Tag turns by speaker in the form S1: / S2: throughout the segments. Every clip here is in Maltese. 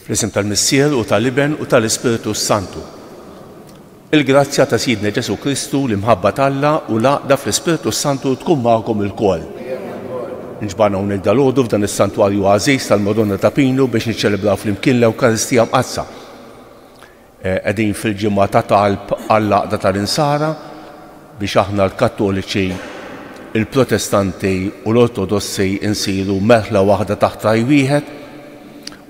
S1: Fl-isem tal-Missier u tal-Iben u tal-Ispiritu Santu. Il-grazzja ta' Sidna Ġesu Kristu l-imħabba tal-Alla u l-għaqda fl-Ispiritu Santu tkun magħkom il-kol. Nġbarna hawnhekk dal-għodu f'dan is-santwarju għażiż tal-Madonna ta' Pinu biex niċċelebraw flimkien l-Ewkaristija mqazza. Qegħdin fil-ġimgħa ta' talb għall-għaqda tal-insara biex aħna l-Kattoliċi, il-Protestanti u l-Ortodossi insiru merħla waħda taħt raj wieħed.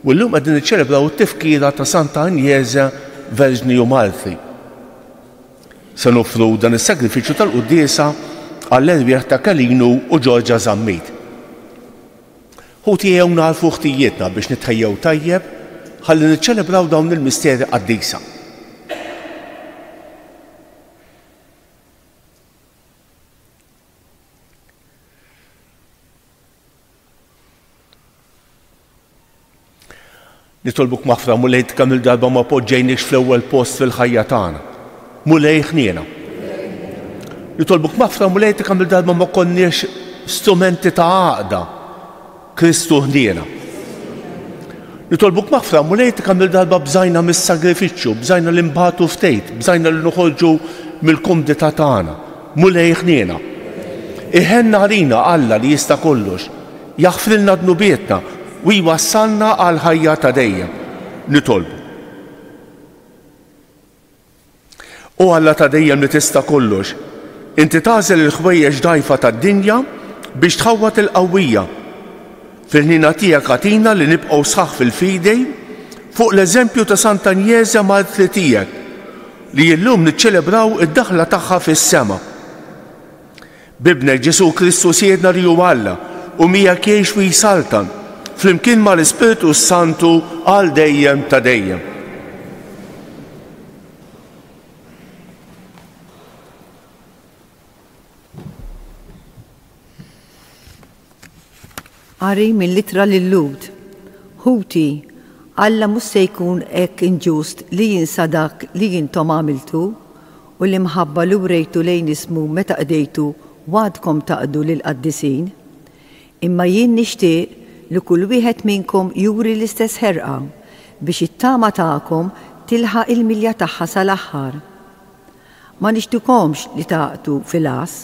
S1: U llum qegħdin niċċelebraw it-tifkira ta' Santa Agnese Verġni u Malti. Se nofru dan is-sagrifiċċju tal-quddiesa għall-erwieħ ta' Kalinu u Ġorġa Żammit. Ħuti jew narfu ħtijietna biex nitħejjew tajjeb ħalli niċċelebraw dawn il-misteri qaddisa. Nitolbuk maħfra mulej tkamil darba ma poġġejniex fl-ewwel post fil-ħajja tagħna. Mulej ħniena. Nitolbuk maħfra mulej tkamil darba ma konniex strumenti ta' għaqda. Kristu ħniena. Nitolbuk maħfra mulej tkamil darba bżajna mis-sagrifiċċju, bżajna li nbagħtu ftejt, bżajna li noħorġu mill-kumdità tagħna. Mulej ħniena. Iħenna għalina Alla li jista' kollox, jaħfrilna dnubietna u jwassalna għal ħajja ta' dejjem. Nitolbu. U Alla ta' dejjem li tista' kollox, inti tagħżel il-ħwejjeġ dgħajfa tad-dinja biex tħawwat il-qawwija. Fil-ħnina tiegħek għatina li nibqgħu sħaħ fil-fidej fuq l-eżempju ta' Santa Agnese Martri tiegħek li llum niċċelebraw id-daħla tagħha fis-sema. Bibnek Ġesu Kristu siedna li hu Alla u miegħek jgħix u jsaltan flimkien mal-Ispiritu Santu għal dejjem ta' dejjem.
S2: Qari mill-Ittra lil-Lud. Ħuti, Alla mhux se jkun hekk inġust li jinsa dak li intom għamiltu u li mħabba li wrejtu lejn ismu meta qdejtu wa'dkom taqdu lil qaddisin. Imma jien nixtieq li kull wieħed minnkom juri l-istess ħerqa biex it-tama tagħkom tilħaq il-milja tagħha sal-aħħar. Ma nixtikomx li taqtu fil-qas,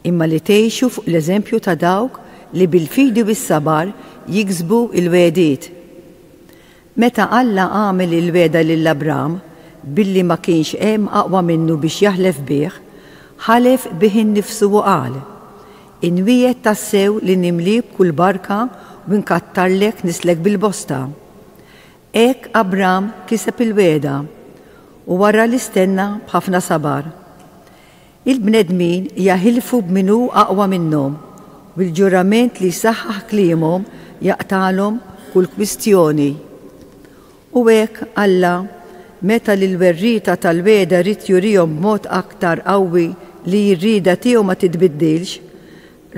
S2: imma li tgħixu fuq l-eżempju ta' dawk li bil-fidu bis-sabar jiksbu il-wediet. Meta Alla għamel il-weda lill-Abram billi ma kienx hemm aqwa minnu biex jaħlef bih, ħalef bih innifsu u qal: inwiet tassew li nimlib kull barka u nkattarlek nislek bil-bosta. Ek Abram kiseb il-weda u wara l-istenna b'ħafna sabar. Il-bnedmin jaħilfu b'minu aqwa minnhom u l-ġurament li saħħaħ kliemhom jaqtalhom kull kwistjoni. U hekk Alla meta l-werrita tal-weda rrid jurihom b'mod aktar qawwi li r-rieda tiegħu ma titbiddilx,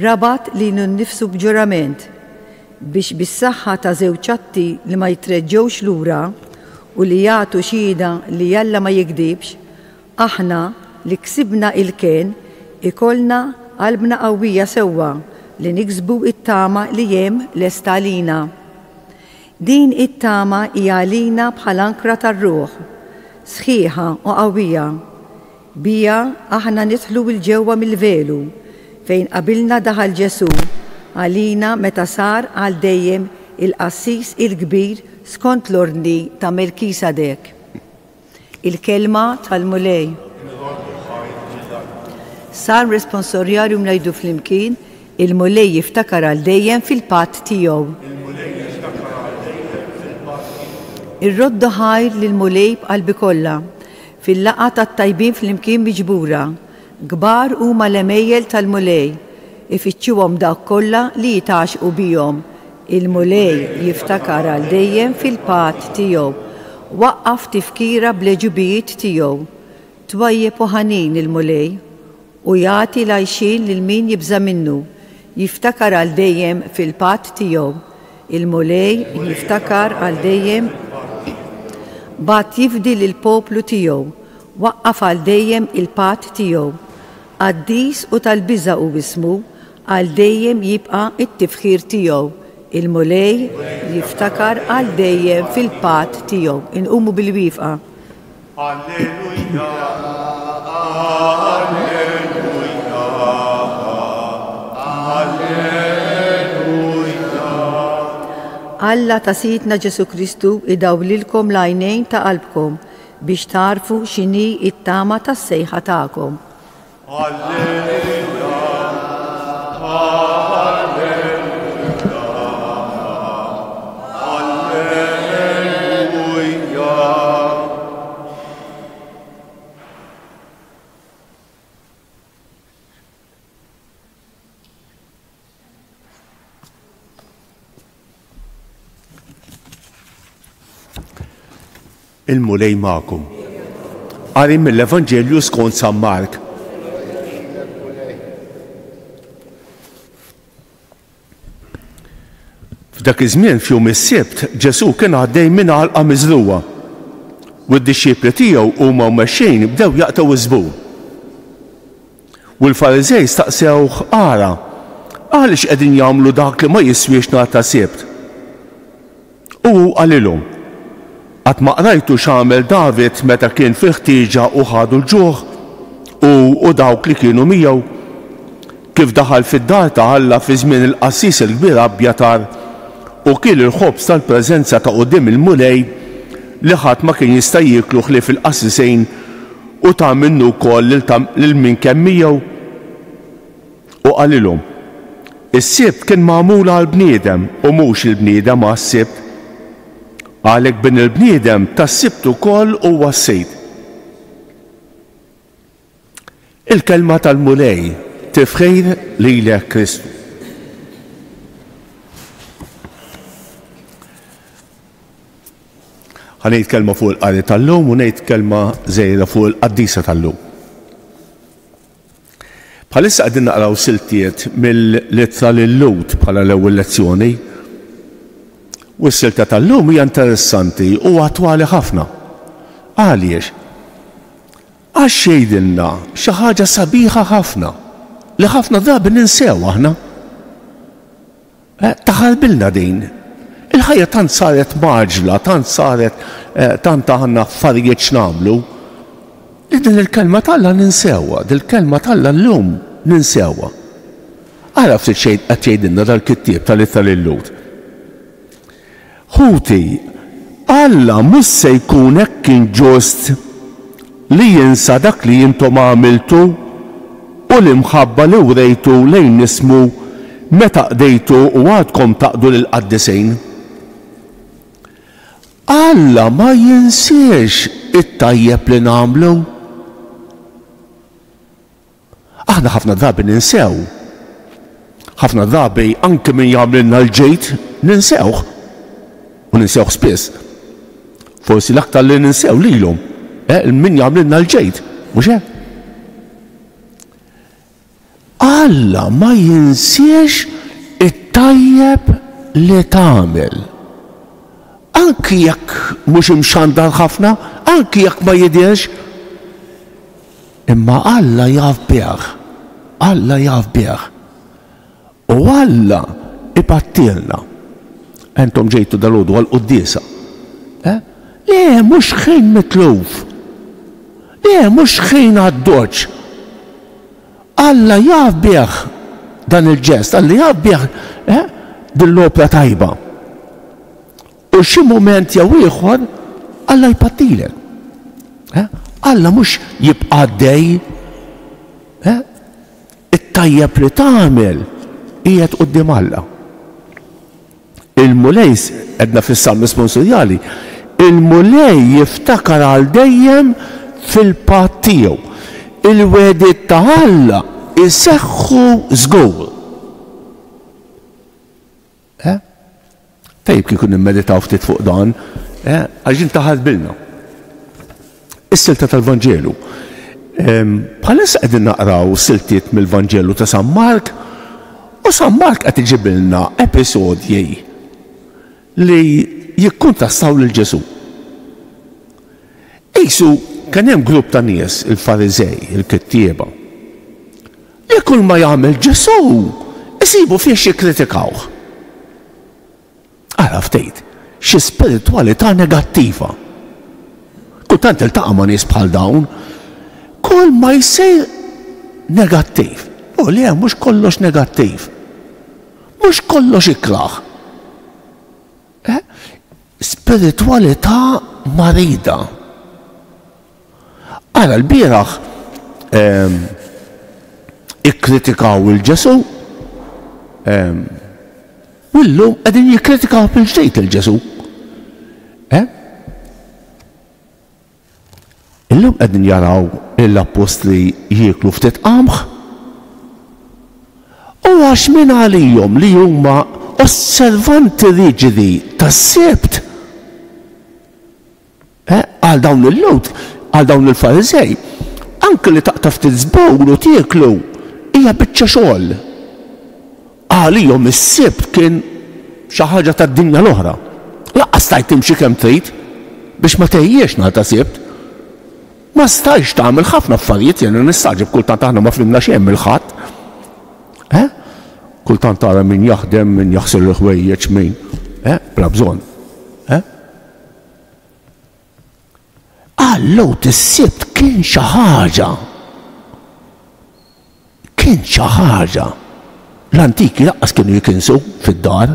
S2: rabat li nnifsu b'ġurament biex bis-saħħa ta' żewġatti li ma jitreġġewx lura u li jagħtu xhieda li Alla ma jikdibx, aħna li ksibna il-kien ikollna qalbna qawwija sewwa li niksbu it-tama li hemm lesta għalina. Din it-tama hija għalina bħal ankra tar-ruħ, sħiħa u qawwija. Bija aħna nidħlu l-ġewwa mill-velu fejn qabilna daħal Ġesu għalina meta sar għal dejjem il-qassis il-kbir skont l-ordni ta' Melkisedek. Il-kelma tal-mulej. Sar responsorjarju mnajdu fl-imkien il-mulej jiftakar għal dejjem fil-patt tiegħu. Ir-rodda ħajr lill-mulej b'qalbi kollha fil-laqgħa tat-tajbin fl-imkien miġbura, kbar huma l-emejjel tal-mulej, ifittxuhom dawk kollha li jitaxqu bihom. Il-mulej jiftakar għal dejjem fil-patt tiegħu, waqqaf tifkira bl-eġubijiet tiegħu, twajjeb u ħanin il-mulej u jagħti l-għajxin lil min jibża minnu, jiftakar għal dejjem fil-patt tiegħu. Il-mulej jiftakar għal dejjem bat jifdi lill-poplu tiegħu, waqqaf għal dejjem il-patt tiegħu. Qaddis u tal-biża' u ismu għal dejjem jibqa' it-tifħir tiegħu. Il-mulej jiftakar għal dejjem fil-patt tiegħu. Inqumu bil-wifqa. Alleluja, alleluja, alleluja. Alla ta' Sidna Ġesu Kristu idawlilkom l-għajnejn ta' qalbkom biex tarfu x'inhi it-tama tas-sejħa tagħkom. Alleluja, alleluja, alleluja.
S1: Il-mulej magħkom. Qari mill-Evanġelju skont San Mark. F'dak iż-żmien f'jum is-Sibt Ġesu kien għaddej minn għalqa miżluwa u d-dixxiepli tiegħu huma mexxejn bdew jaqtaw iż-żbur. U l-Fariżej staqsewh ara għaliex qegħdin jagħmlu dak li ma jiswiex nhar ta' Sibt. U qalilhom: Qatt ma qrajtu x'għamel David meta kien fi ħtieġa u ħadu l-ġuħ u dawk li kienu miegħu, kif daħal fid-dar ta' Alla fi żmien il-qassis il-kbir Abjatar u kien il-ħobż tal-preżenza ta' quddiem il-mulej li ħadd ma kien jista' jieklu ħlief il-qassisejn u ta' minnu wkoll lil min kemm miegħu. U qalilhom: is-Sibt kien magħmula għall-bniedem u mhux il-bniedem għas-Sibt. Għalhekk bin il-bniedem tas-Sibt ukoll huwa s-Sejt. Il-kelma tal-mulej tifħir lilek Kristu. Ħanejt kelma fuq il-qari tal-lum u ngħid kelma żgħira fuq il-qaddisa tal-lum. Bħalissa qegħdin naqraw siltiet mill-Littra lil-Lut bħala l-ewwel lezzjoni. U s-silta tal-lum hija interessanti u attwali ħafna. Għaliex? Għax xejdilna xi ħaġa sabiħa ħafna li ħafna drabi ninsew aħna. Taħalbilna din. Il-ħajja tant saret maġla, tant saret, tant għandna affarijiet x'namlu. Din il-kelma tal-Alla ninsewa, dil-kelma tal-Alla llum ninsewa. Ara ftit xejn qed jgħidilna dal-kittieb tal-Ittra lil-Lut. Ħuti, Alla mhux se jkun hekk inġust li jinsa dak li intom għamiltu u l-imħabba li wrejtu lejn ismu meta qdejtu u għadkom taqdu lill-qaddisejn. Alla ma jinsiex it-tajjeb li nagħmlu. Aħna ħafna drabi ninsew. Ħafna drabi anke min jagħmlilna l-ġejt ninsewh. U ninsewh spiss. Forsi l-aktar li ninsew lilhom. Min jagħmlilna l-ġejt, mhux hekk? Alla ma jinsiex it-tajjeb li tagħmel. Anki jekk mhux imxandar ħafna, anki jekk ma jidhirx, imma Alla jaf bih. Alla jaf bih. U Alla ibattilna. Entom ġejtu dal-għodu għal-qudiesa. Le, mhux ħin mitluf. Le, mhux ħin għad-doċ. Alla jaf bih dan il-ġest, Alla jaf bih din-l-opra tajba. U xi mument jew ieħor Alla jpattilek. Alla mhux jibqa' dej. It-tajjeb li tagħmel qiegħed quddiem Alla. Il-mulej qedna fis-salm responsorjali, il-mulej jiftakar għal dejjem fil-patt tiegħu. Il-wediet ta' Alla iseħħu żgur. Tajjeb kieku nimmeditaw ftit fuq dan, għax taħalbilna. Is-silta tal-Vanġelu. Bħalissa qegħdin naqraw siltiet mill-Vanġelu ta' San Mark, u San Mark qed iġibilna episodji li jikkuntastaw lil Ġesu. Qisu kien hemm grupp ta' nies, il-Fariżej, il-kittieba, li kull ma jagħmel Ġesu isibu fih xi kritikawh. Ara ftejt, xi spiritwalità negattiva. Kultant iltaqa' ma' nies bħal dawn, kull ma jsir negattiv. U le mhux kollox negattiv. Mhux kollox ikraħ. Spiritwalità marida. Ara l-bieraħ ikkritikaw il-Ġesu, u llum qegħdin jikkritikaw bil-ġdejt il-Ġesu. Illum qegħdin jaraw l-apostli jieklu ftit qamħ. U għax min għalihom li huma osservanti riġidi tas-Sibt. Għal dawn il-Lut, għal dawn il-Fariżej, anke li taqta' ftit żbur u tieklu hija biċċa xogħol. Għalihom is-Sibt kien xi ħaġa tad-dinja l-oħra. Laqqas stajt timxi kemm trid biex ma tgħijjex nhar ta' Sibt. Ma stajx tagħmel ħafna affarijiet, jien nistaġib kultant aħna ma flimna xejn mill-ħadd. Kultant tara min jaħdem, min jaħsel l-ħwejjeġ min. Bla bżonn. Allowt is-Sibt kien xi ħaġa. Kien xi ħaġa. L-antiki laqqas kienu jikinsu fid-dar,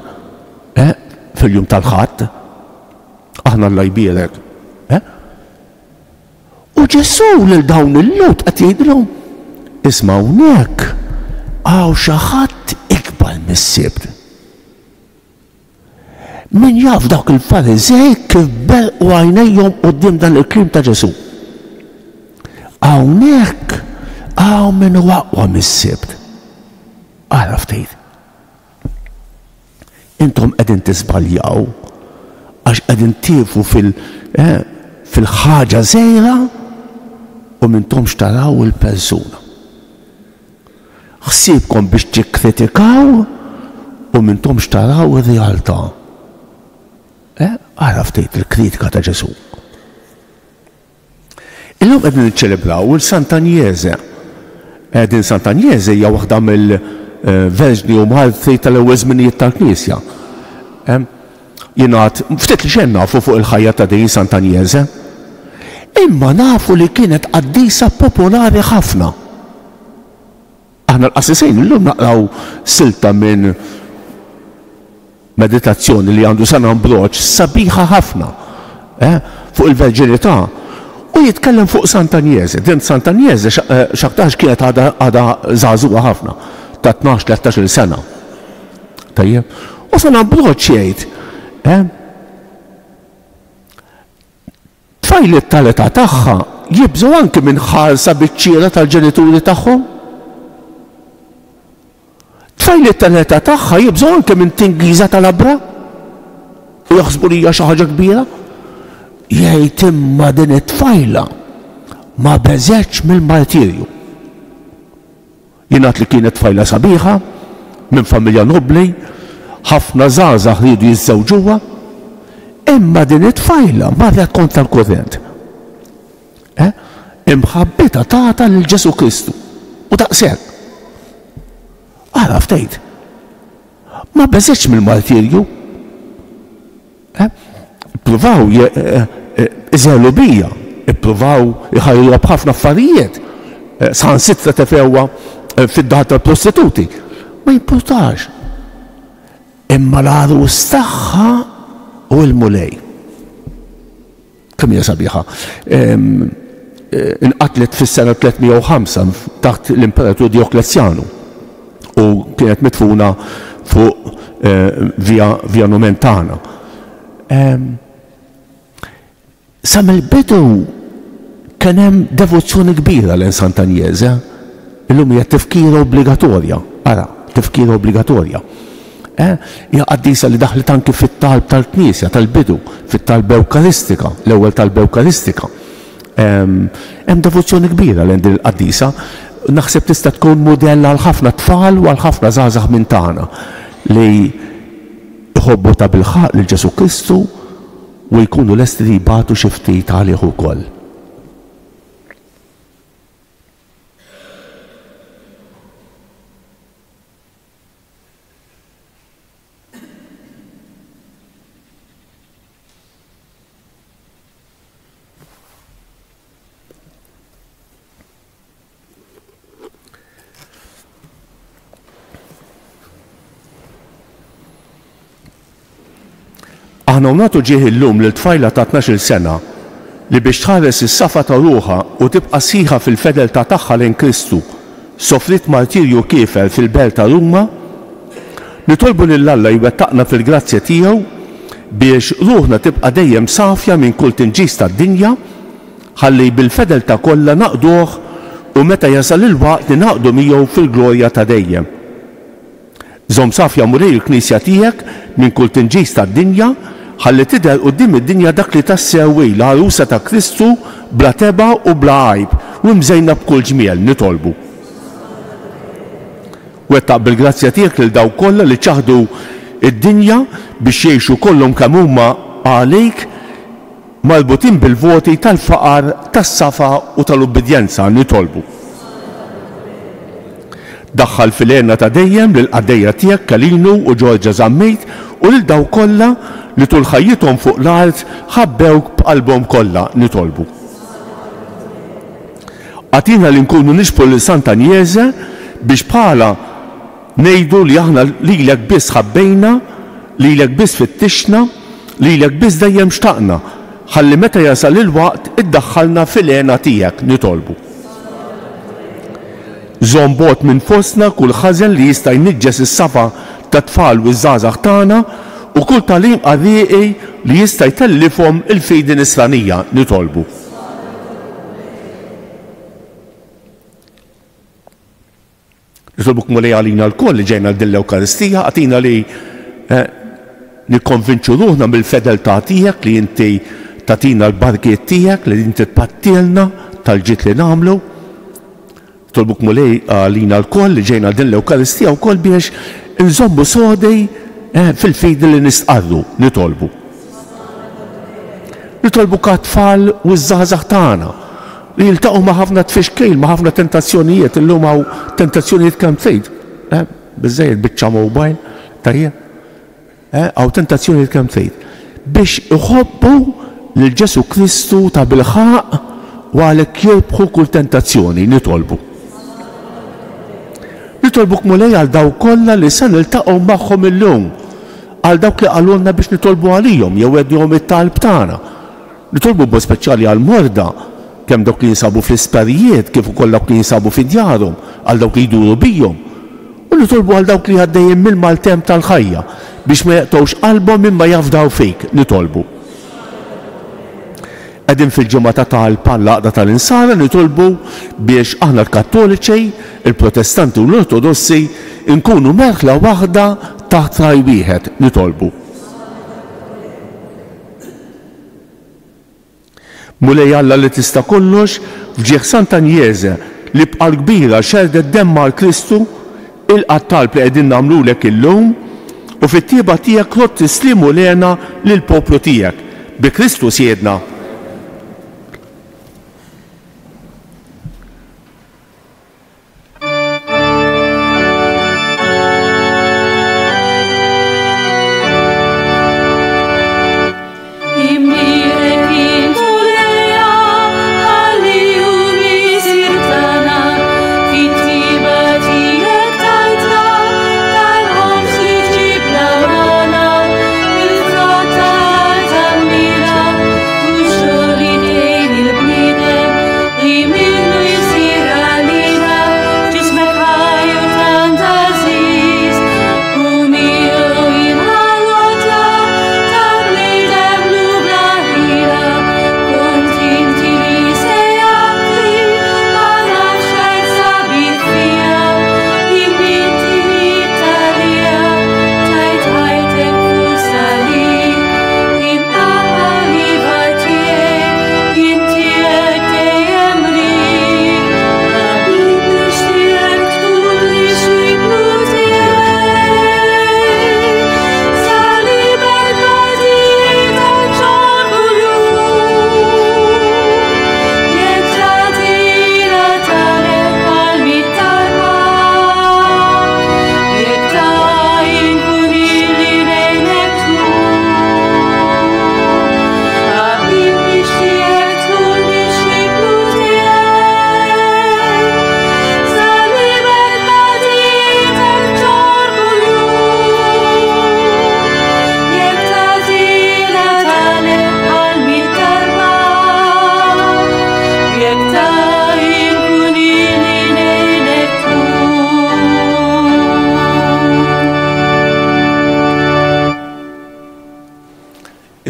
S1: fil-jum tal-ħadd. Aħna Alla jbierek. U Ġesu lil dawn il-Lut qed jgħidilhom isma' hawnhekk hawn xi ħadd ikbar mis-Sibt. Min jaf dawk il-Fariżej kif belqu għajnejhom quddiem dan il-kliem ta' Ġesu. Hawnhekk hawn min huwa aqwa mis-Sibt. Ara ftit. Intom qegħdin tisbaljaw għax qegħdin tiefu fil-ħaġa żgħira u mintomx taraw il-persuna. Ħsiebkom biex tikkritikaw u mintomx taraw ir-realtà. Ara ftit il-kritika ta' Ġesu. Illum qegħdin niċċelebraw il-Sant'Agnese. Din Sant'Agnese hija waħda verġni u mħalti tal-ewwel żminijiet tal-Knisja. Jingħad ftit li xejn nafu fuq il-ħajja ta' din Sant'Agnese, imma nafu li kienet qaddisa popolari ħafna. Aħna l-qassisin illum naqraw silta minn meditazzjoni li għandu San Ambroġ sabiħa ħafna fuq il-verġinità u jitkellem fuq Sant'Agnese. Din Sant'Agnese xaktax kienet għada żagħżugħa ħafna ta' 12-13 sena. Tajjeb. U San Ambroġ jgħid tfajliet tal-età tagħha jibżgħu anke minn ħarsa biċ-ċiela tal-ġenituri tagħhom. Tfajliet tal-età tagħha jibżgħu anke minn tingiża tal-abra u jaħsbu li hija xi ħaġa kbira. Jgħid imma din it-tfajla ma beżetx mill-martirju. Jingħad li kienet tfajla sabiħa minn familja nobbli, ħafna żgħażagħ riedu jiżżewġuha, imma din it-tfajla marret kontra l-kurrent. Imħabbita tagħta lil Ġesu Kristu u daqshekk. Ara ftejt. Ma beżetx mill-martirju. Ippruvaw iżelu bija, ippruvaw iħajruha b'ħafna affarijiet. Sansitra tefewwa fid-daħal tal-prostituti. Ma jimpurtax. Imma l-għarus tagħha u l-mulej. Kemm hija sabiħa. Inqatlet fis-sena 305 taħt l-Imperatur Dioklezjanu u kienet mitfuna fuq Via Nomentana. Sa mill-bidu kien hemm devozzjoni kbira lejn Sant'Agnese. Illum hija tifkira obbligatorja. Ara, tifkira obbligatorja. Hija qaddisa li daħlet anki fit-talb tal-Knisja tal-bidu, fit-talb Ewkaristika, l-ewwel talb Ewkaristika. Hemm devozzjoni kbira lejn din il-qaddisa. Naħseb tista' tkun mudell għal ħafna tfal u għal ħafna żgħażagħ minn tagħna li jħobbu ta' bilħaq lil Ġesu Kristu u jkunu lesti li jbagħtu xi ftit għalih ukoll. Aħna nagħtu ġieħ illum lil tfajla ta' 12 sena li biex tħares is-safa ta' ruħha u tibqa' sieħa fil-fedeltà tagħha lejn Kristu sofrit martirju kiefer fil-belt ta' Ruma, nitolbu lil Alla jwettaqna fil-grazzja tiegħu biex ruħna tibqa' dejjem safja minn kull tinġis tad-dinja ħalli bil-fedeltà kollha naqduh u meta jasal il-waqt li naqdu miegħu fil-glorja ta' dejjem. Żomm safja murej il-Knisja tiegħek minn kull tinġis tad-dinja ħalli tidher quddiem id-dinja dak li tassewwi l-għarusa ta' Kristu bla teba u bla għajb u mżejna b'kull ġmiel nitolbu. Wettaq bil-grazzja tiegħek lil dawk kollha li ċaħdu id-dinja biex jgħixu kollhom kemm huma għalik marbutin bil-voti tal-faqar, tas-safa u tal-ubbidjenza nitolbu. Daħħal fil-għenna ta' dejjem lil qaddejja tiegħek Kalinu u Ġorġa Żammejt u lil dawk kollha li tul ħajjithom fuq l-art ħabbewk b'qalbhom kollha nitolbu. Għatina li nkunu nixbru lil Sant'Agnese biex bħala ngħidu li aħna lilek biss ħabbejna, lilek biss fittixna, lilek biss dejjem xtaqna, ħalli meta jasal il-waqt iddaħħalna fil-għena tiegħek nitolbu. Żombot minn fostna kull ħażen li jista' jniġġes is-safa tat-tfal u ż-żgħażagħ tagħna u kull tagħlim qarrieqi li jista' jtellifhom il-fejdi nisranija nitolbu. Nitolbuk mulej għalina l-koll li ġejna l-Ewkaristija, għatina li nikkonvinċu ruħna mill-fedeltà tiegħek li inti tatina l-barkiet tiegħek li inti tpattilna tal-ġid li nagħmlu. Nitolbuk mulej għalina l-koll li ġejna l-Ewkaristija wkoll biex nżommu sodej fil-fejdi li nistqarru nitolbu. Nitolbu kat-tfal u ż-żgħażagħ tagħna li jiltaqgħu ma' ħafna tfixkejl, ma' ħafna tentazzjonijiet, illum hawn tentazzjonijiet kemm tgħid. biżżejjed biċċa mobile, tajjeb. Għaw tentazzjoni kemm tgħid. Biex iħobbu lil Ġesu Kristu ta' bilħaq u għalhekk jirbħu kull tentazzjoni nitolbu. Nitolbuk mulej għal daw kollha li se niltaqgħu magħhom illum, għal dawk li qalulna biex nitolbu għalihom jew għedhom it-talb tagħna. Nitolbu b'mod speċjali għal morda, kemm dawk li jinsabu fl-isptarijiet kif ukoll dawk li jinsabu fid-djarhom, għal dawk li jduru bihom. U nitolbu għal dawk li għaddejjem mill-maltemp tal-ħajja biex ma jaqtgħux qalbhom mimma jafdaw fik, nitolbu. Qegħdin fil-ġimgħa tal-laqda tal-insara nitolbu biex aħna l-Kattoliċi, il-Protestanti u l-Ortodossi nkunu merħla waħda taħt raj wieħed, nitolbu. Mulej Alla li tista' kollox f'ġieħ Sant'Agnese li bqal kbira xerdet demma l-Kristu il-qattalb li qegħdin nagħmlulek illum u fit-tieba tiegħek rott tislimu lena lill-poplu tiegħek. Bi Kristu siedna.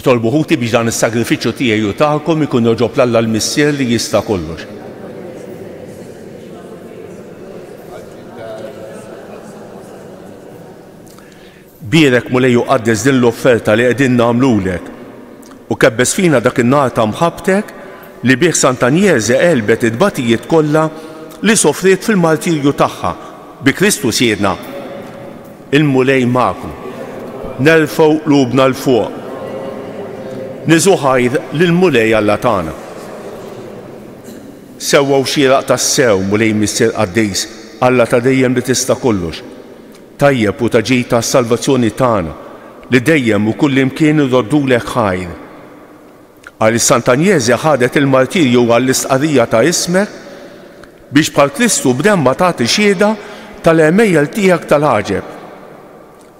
S1: Tolbu ħuti biex dan is-sagrifiċċju tiegħi u tagħkom ikun joġob l-Alla l-Missier li jista' kollox. Bierek mulej uqaddes din l-offerta li qegħdin nagħmlulek u kebbes fina dak in-nar ta' mħabbtek li bih Sant'Agnese qelbet id-batijiet kollha li sofriet fil-martirju tagħha bi Kristu siedna. Il-mulej magħkom. Nerfgħu qlubna l fuq. Niżu ħajr lill-mulej Alla tagħna. Sewwew xieraq tas-sew mulej Missier Qaddejs Alla ta' dejjem li tista' kollox. Tajjeb u ta' ġid tas-salvazzjoni tagħna li dejjem u kull imkien irroddulek ħajr. Għal Sant'Agnese ħadet il-martirju għall-istqarrija ta' ismek biex bħal Kristu b'demma tagħti xhieda tal-għemejjel tiegħek tal-ħaġeb.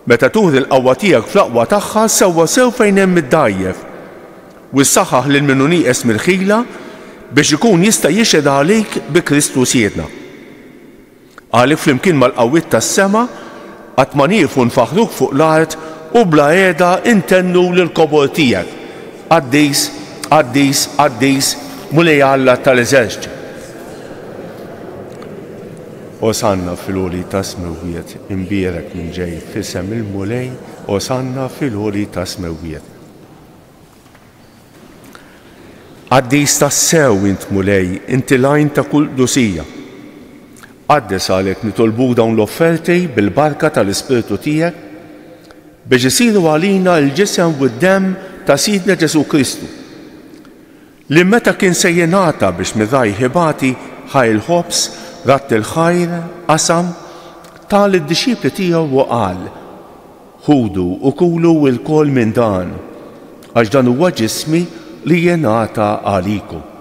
S1: Meta tuħdi l-qawwa tiegħek fl-aqwa tagħha sewwa sew fejn hemm id-dajjef u ssaħħaħ lil minnu nieqes mill-ħila biex ikun jista' jixhed għalik bi Kristu siedna. Għalik flimkien mal-qawwiet tas-sema qatt ma nieqfu nfaħruk fuq l-art u bla qiegħda intennu lill-kobor tiegħek. Qaddejs, Qaddejs, Qaddejs, mulej Alla tal-eżerċiti. Osanna fil-għoli ta' smewwiet, imbierek minn ġej fisem il-mulej, osanna fil-għoli ta' smewwiet. Qaddejs tas-sew int mulej, inti lajn ta' kull dusija. Qaddes għalhekk nitolbuk dawn l-offerti bil-barka tal-Ispirtu tiegħek biex isiru għalina l-ġisem u d-demm ta' Sidna Ġesu Kristu li meta kien se jingħata biex mirraj ħibati ħaj il-ħobs, ratt il-ħajr, qasam, tal id-disċipli tiegħu u qal: ħudu u kulu l-kol minn dan, għax dan huwa ġismi li jingħata għalikom.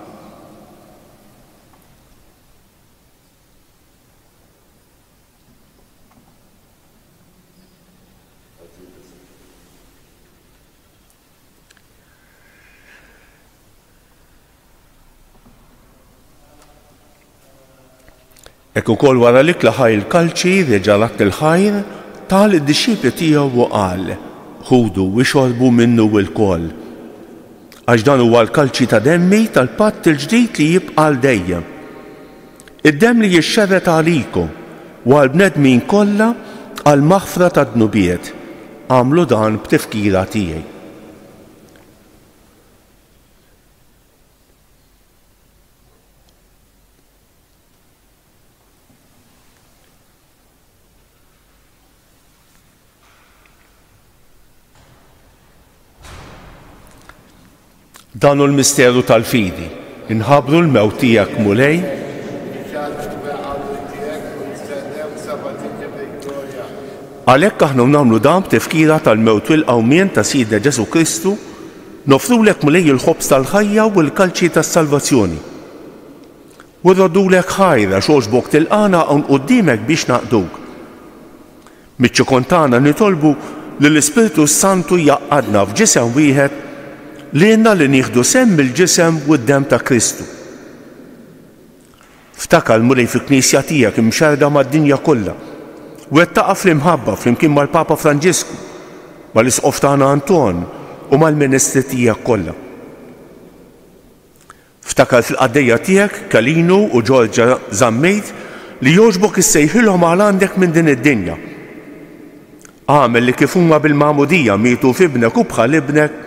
S1: Ekk ukoll wara l-ikla ħaj il-kalċi reġalat il-ħajr tal id-disċipli tiegħu u qal: ħudu u xorbu minnu l-kol, għax dan huwa l-kalċi ta' demmi tal-patt il-ġdid li jibqa' dejjem. Id-demm li jixxerret għalikom u għall-bnedmin kollha għal maħfra ta' dnubiet. Għamlu dan b'tifkira tiegħi. Dan hu l-misteru tal-fidi, inħabbru l-mewt tiegħek mulej, għalhekk aħna nagħmlu dan b'tifkira tal-mewt u l-qawmien ta' Sidna Ġesu Kristu, nofrulek mulej il-ħobż tal-ħajja u l-kalċi tas-salvazzjoni. U rrodulek ħajra xogħġbok tilqana hawn quddiemek biex naqduk. Miċ-ċokon tagħna nitolbu li l-Ispiritu Santu jaqgħadna f'ġisem wieħed li jenna li nieħdu sem il-ġisem u d-dem ta' Kristu. Ftakar mulej fil-Knisja tiegħek imxerda mad-dinja kollha u qed taqa' fl-imħabba flimkien mal-Papa Franġisku, mal-Isqof tagħna Anton u mal-Ministri tiegħek kollha. Ftakar fil-qaddejja tiegħek Kalinu u Ġorġa Żammejt li jogħġbok issejħilhom għal għandek minn din id-dinja. Għamel li kif huma bil-magħmudija mietu f'ibnek u bħal ibnek,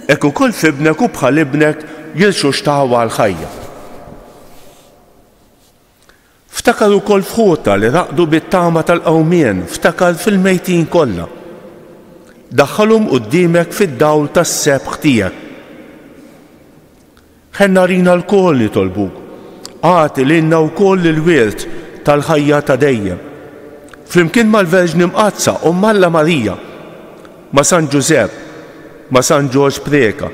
S1: hekk ukoll f'ibnek u bħal ibnek jilxu xtaħwa għall-ħajja. Ftakar ukoll f'ħuta li raqdu bit-tama tal-qawmien, ftakar fil-mejtin kollha. Daħħalhom quddiemek fid-dawl tas-sebħ tiegħek. Ħenna rina l-kol nitolbuk, għati lilna wkoll il-wirt tal-ħajja ta' dejjem. Flimkien mal-Verġni Mqazza u Malla Marija, ma' San Ġusepp, ma' San Ġorġ Preka,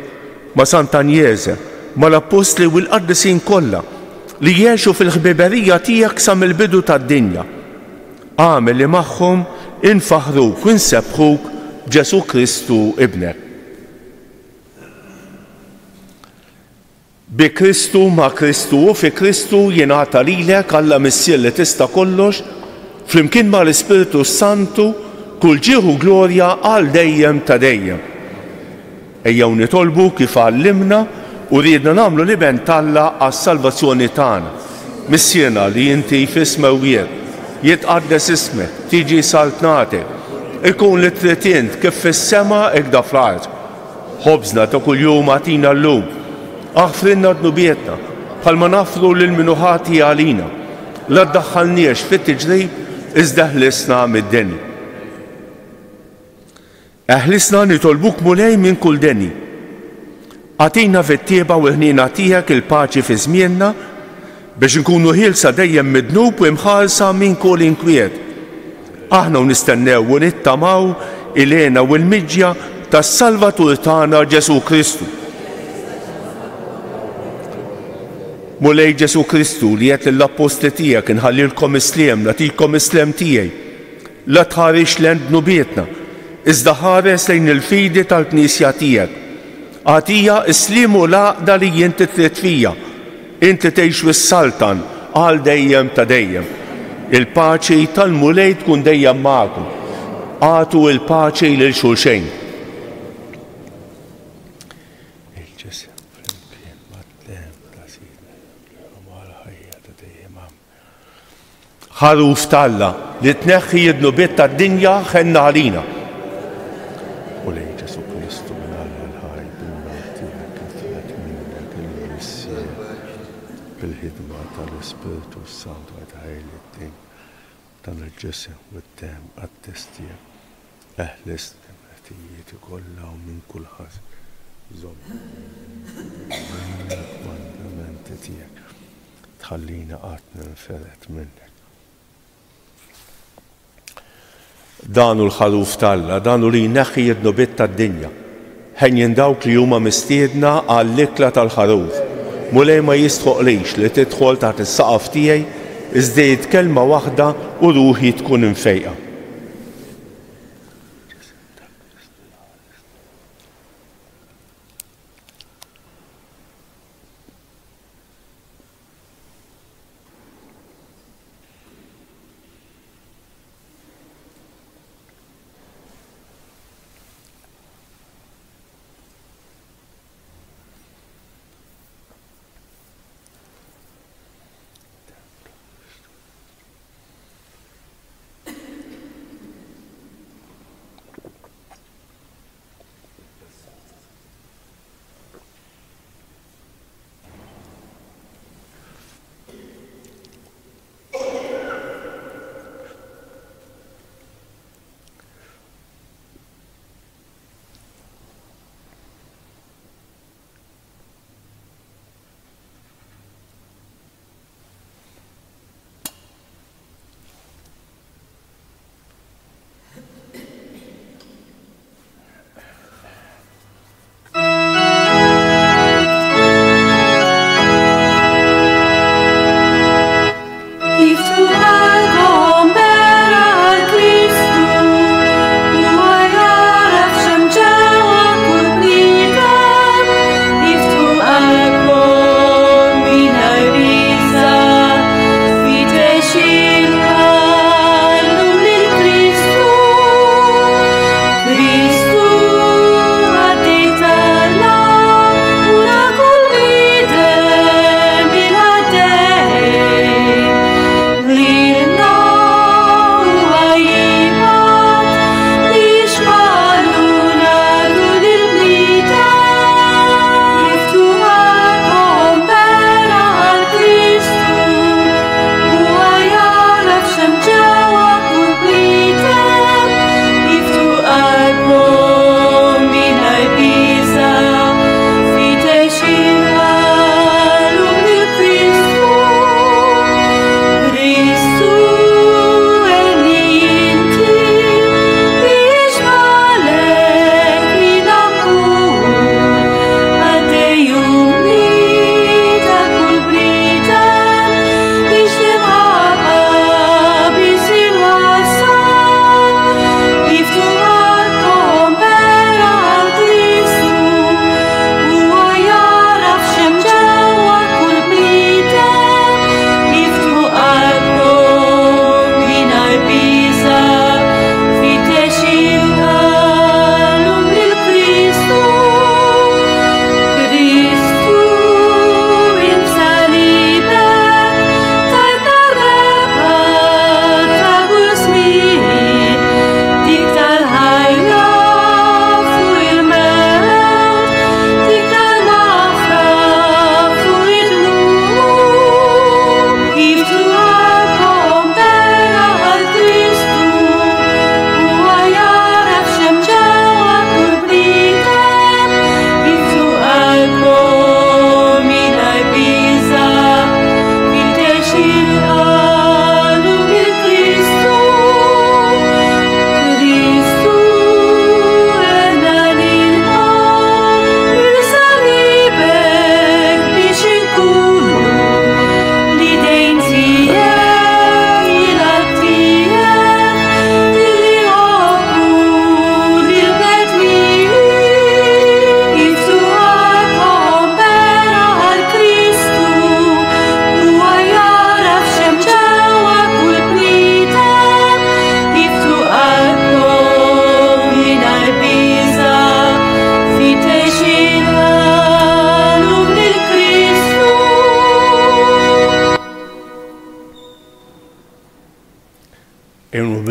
S1: ma' Sant'Agnese, ma' l-Apostli u l-Qaddisin kollha li jgħixu fil-ħbiberija tiegħek sa mill-bidu tad-dinja. Għamel li magħhom infaħruk u nsebħuk Ġesu Kristu ibnek. Bi Kristu ma' Kristu u fi Kristu jingħata lilek Alla Missier li tista' kollox, flimkien ma' l-Ispiritu Santu kull ġieħu glorja għal dejjem ta' dejjem. Ejjew nitolbu kif għallimna u riedna nagħmlu liben Alla għas-salvazzjoni tagħna. Missierna li inti f'ismewiet, jitqaddes ismek, tiġi saltnatek, ikun li trid int kif fis-sema hekk da fl-art. Ħobżna ta' kuljum agħtina llum, aħfrilna dnubietna bħalma nafru lil min ħati għalina. La ddaħħalniex fit-tiġrib iżda ħlisna mid-denni. Eħlisna nitolbuk mulej minn kull denni. Għatina fit-tieba u l-ħnina tiegħek il-paċi fi żmienna biex nkunu ħielsa dejjem midnub u imħalsa minn kull inkwiet. Aħna nistennew u nittamaw il-għena u l-miġja tas-Salvatur tagħna Ġesu Kristu. Mulej Ġesu Kristu li qed lill-Apostli tiegħek inħallilkom isliem, nagħtikom islem tiegħi. La tħarix lejn dnubietna, iżda ħares lejn il-fidi tal-Knisja tiegħek. Għatija islim u laqda li jinti trid fija, inti tgħix fis-saltan għal dejjem ta' dejjem. Il-paċi tal-mulej tkun dejjem magħkom. Għatu il-paċi lil xulxejn. Il-ġisem flimkien mad-dem ta' Sidna mal-ħajja ta' dejjem. Ħaruf Alla li tneħħi d-nubiet tad-dinja ħenna għalina. bil-ħidma tal-Ispiritu Santu għadħajli d-din dan il-ġisem u d-dem għad-testija eħlis d-demretijiet kollha u minn kulħadd żomm il-mandamenti tiegħek tħallina qatt ninferet minnek. danu l-ħaruf talla, danu li jneħħi id-nobit tad-dinja. Ħejjin dawk li huma mistiedna għall-ikla tal-ħaruf. Mulej ma jistħoqlix li tidħol taħt is-saqaf tiegħi iżdejt kelma waħda u ruħi tkun infejqa.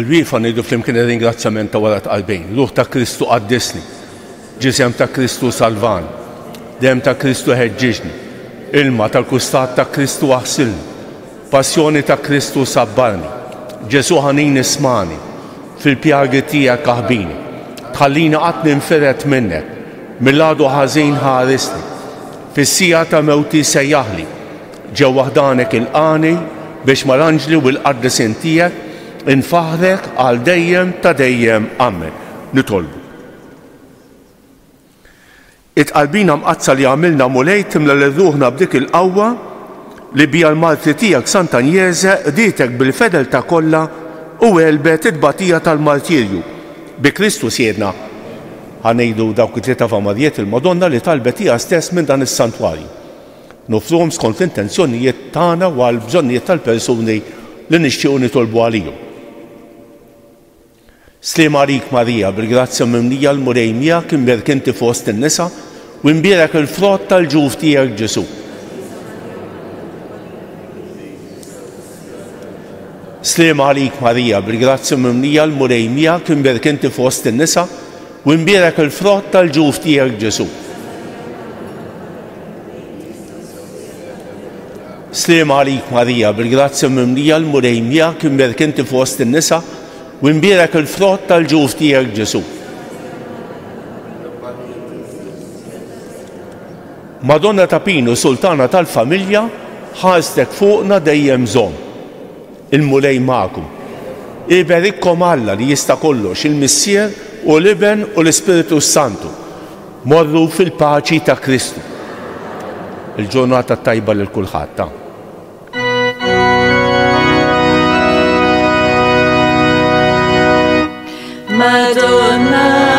S3: Bil-wifa ngħidu flimkien ir-ringrazzjament ta' wara qalbejn. Ruħ ta' Kristu qaddisni, ġisem ta' Kristu salvan, dem ta' Kristu ħeġġiġni, ilma tal-kustat ta' Kristu aħsilni, passjoni ta' Kristu sabbarni, Ġesu ħanin ismani, fil-pjagi tiegħek aħbini, tħallini qatt ninferet minnek, mill-għadu ħażin ħarisni, fis-sija ta' mewti sejjaħli, ġew waħdanek il-qani biex mal-anġli u l-qaddisin tiegħek
S1: infaħrek għal dejjem ta' dejjem. Amen. Nitolbu. It-qalbina mqazza li għamilna mulej timla li ruħna b'dik il-qawwa li bija l-Marti tiegħek Santa Agnese ditek bil-fedel ta' kollha u għelbet it-batija tal-martirju. Bi Kristu siedna ħanejdu dawk it-tlieta famarijiet il-Madonna li talbet hija stess minn dan is-santwarju. Nofruhom skont l-intenzjonijiet tagħna u għal bżonnijiet tal-persuni li nixtiequ nitolbu għalihom. Sliem għalik Marija, bil-grazzja mimlija l-murej miegħek imberkinti fost in-nisa u imbierek il-frott tal-ġuf tiegħek Ġesu. Sliem għalik Marija, bil-grazzja mimlija l-murej miegħek imberkinti fost in-nisa u imbierek il-frott tal-ġuf tiegħek Ġesu. Sliem għalik Marija, bil-grazzja mimlija l-murej miegħek imberkinti fost in-nisa u imbierek il-frott tal-ġuf tiegħek Ġesu. Madonna ta' Pinu, Sultana tal-Familja, ħarstek fuqna dejjem żomm. Il-mulej magħkom. Iberikkom Alla li jista' kollox, il-Missier u l-Iben u l-Ispiritu Santu. Morru fil-paċi ta' Kristu. Il-ġurnata tajba lil kulħadd.
S4: Madonna